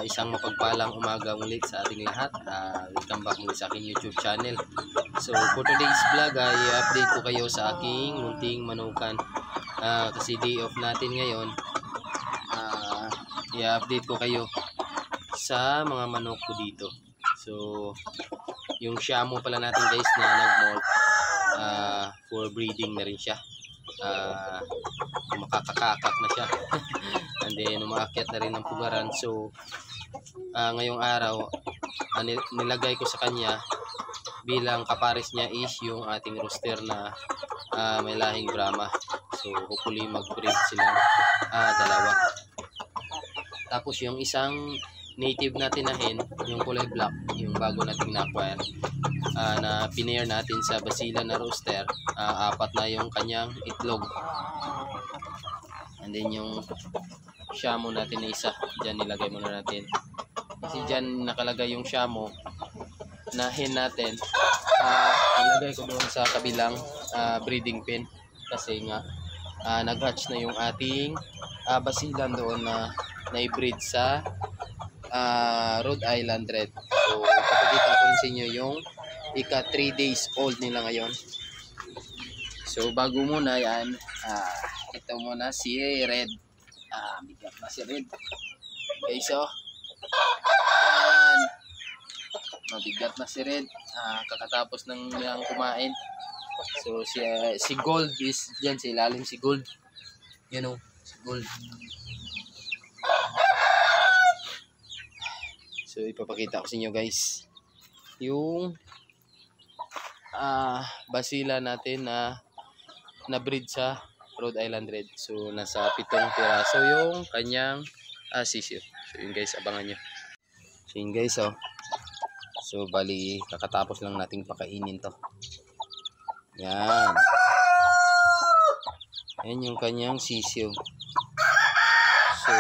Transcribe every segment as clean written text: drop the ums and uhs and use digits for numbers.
Isang mapagpalang umaga ulit sa ating lahat. Welcome back ulit sa aking YouTube channel. So for today's vlog ay i-update ko kayo sa aking munting manukan. Kasi day off natin ngayon. I-update ko kayo sa mga manok ko dito. So yung Shamo pala natin guys na nag-molt, for breeding na rin siya. Makakakakak na siya. And then umaakyat na rin ng pugaran. So ngayong araw nilagay ko sa kanya bilang kapares niya is yung ating rooster na may lahing Brahma. So hopefully mag-breed silang dalawa. Tapos yung isang native natin na hen, yung kulay black, yung bago nating na-acquire, na pinair natin sa Basilan na rooster, 4 na yung kanyang itlog. And then yung Shamo natin na isa, dyan nilagay muna natin. Kasi dyan nakalagay yung Shamo na hen natin. Nilagay ko doon sa kabilang breeding pen. Kasi nga nag-hatch na yung ating Basilan doon na na-breed sa Rhode Island Red. So ipapakita ko rin sa inyo yung ika 3 days old nila ngayon. So bago muna yan, ito muna si Red. Bigat na si Red. Okay, so yan. Mabigat na si Red. Kakatapos ng nilang kumain. So si Gold is dyan sa ilalim, si Gold. Yan o, si Gold. So ipapakita ko sa inyo guys yung Basila natin na breed sa Rhode Island Red. So nasa 7 piraso yung kanyang sisyo. So yun guys, abangan nyo. So yun guys, so bali kakatapos lang nating pakainin to. Yan. Yan yung kanyang sisyo. So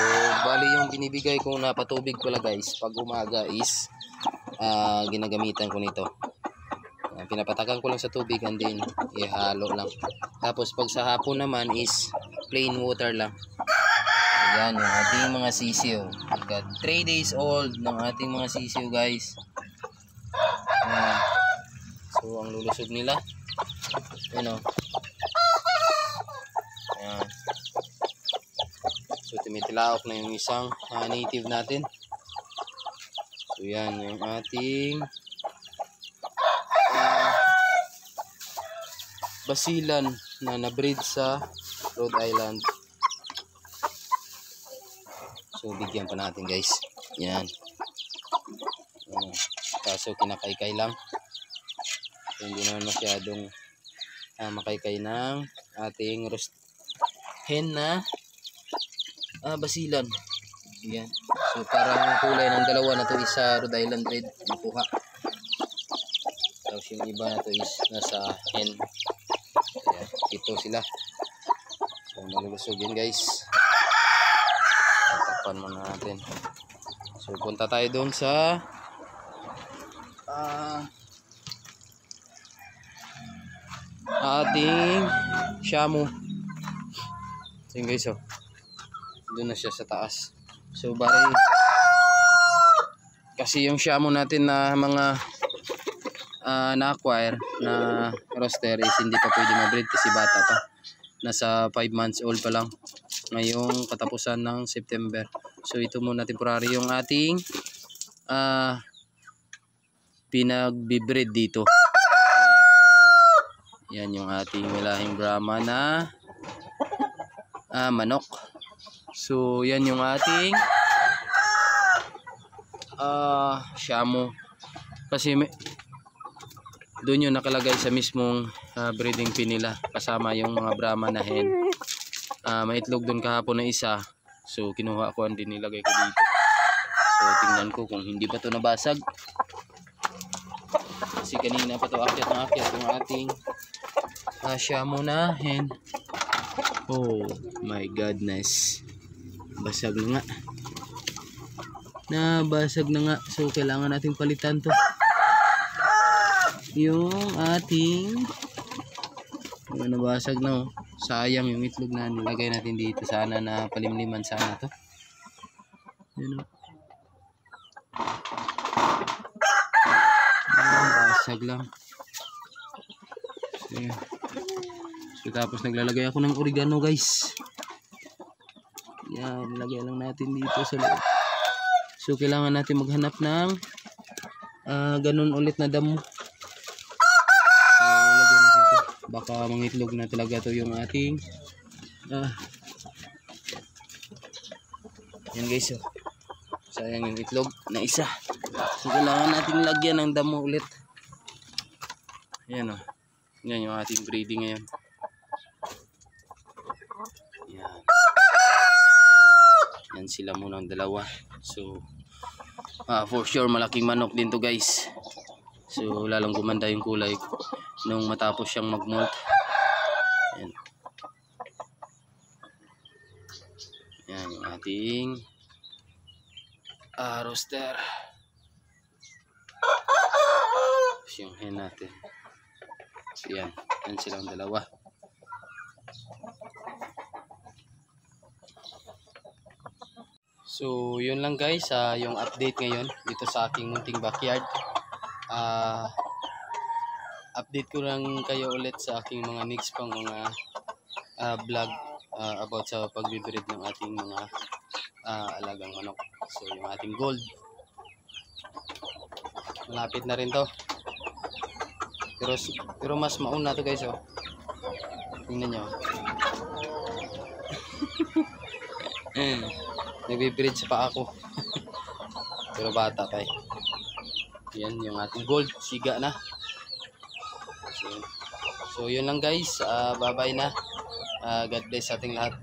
bali yung binibigay kong napatubig pala guys pag umaga is ginagamitan ko nito. Pinapatakan ko lang sa tubig and then ihalo lang. Tapos pag sa hapon naman is plain water lang. Ayan yung ating mga sisiyo. 3 days old ng ating mga sisiyo guys. Ayan. So ang lulusog nila, ayan o. Ayan. So tumitilaok na yung isang native natin. So yan yung ating Basilan na na-breed sa Rhode Island. So bigyan pa natin guys. Yan. Kaso kinakaykay lang. So, hindi naman masyadong makaykay ng ating roast hen na Basilan. Yan. So parang kulay ng dalawa na to is sa Rhode Island Red. Nakuha. Tapos yung iba na to is nasa hen. Ayan, ito sila. So malulusog yun guys. Tapan muna natin. So punta tayo doon sa ating Shamo. So yun guys, doon na siya sa taas. So bari kasi yung Shamo natin na mga na-acquire na roster is hindi pa pwede ma-breed kasi bata pa. Nasa 5 months old pa lang ngayong katapusan ng September. So ito muna temporary yung ating pinag-breed dito. Yan yung ating lahing Brahma na manok. So yan yung ating Shamo. Kasi doon yung nakalagay sa mismong breeding pin nila kasama yung mga Brahma na hen. May itlog doon kahapon na isa. So kinuha ko and nilagay ko dito. So tingnan ko kung hindi pa to nabasag. Kasi kanina pa to akyat ng akyat yung ating Shamo na hen. Oh my goodness. Basag na nga. Nabasag na nga. So kailangan natin palitan to. Yung ating nabasag na sayang yung itlog na nilagay natin dito. Sana na palimliman sana to. Yun o. basag lang. So, yan. So, tapos naglalagay ako ng oregano guys. Yan, lagay lang natin dito sa loob. So kailangan natin maghanap ng ganun ulit na damo. So lagyan natin ito. Baka mangitlog na talaga to yung ating yan guys, oh. Sayang yung itlog na isa. So kailangan natin lagyan ng damo ulit. Yan, oh. Yan yung ating breeding ngayon. Yan. Yan sila muna ang dalawa. So for sure malaking manok din to guys. So lalong gumanda yung kulay nung matapos siyang mag-molt. Yan. Yan yung ating rooster. Yung hen natin. So yan. Yan silang dalawa. So yun lang guys, yung update ngayon dito sa aking munting backyard. Update ko lang kayo ulit sa aking mga next pang mga vlog about sa pagbibreed ng ating mga alagang manok. So yung ating gold, malapit na rin to, pero mas mauna to guys, oh. Tingnan nyo. Nagbe-breed pa ako. Pero bata pa eh. Yan yung ating gold, siga na. So yun lang guys, bye bye na. God bless sa ating lahat.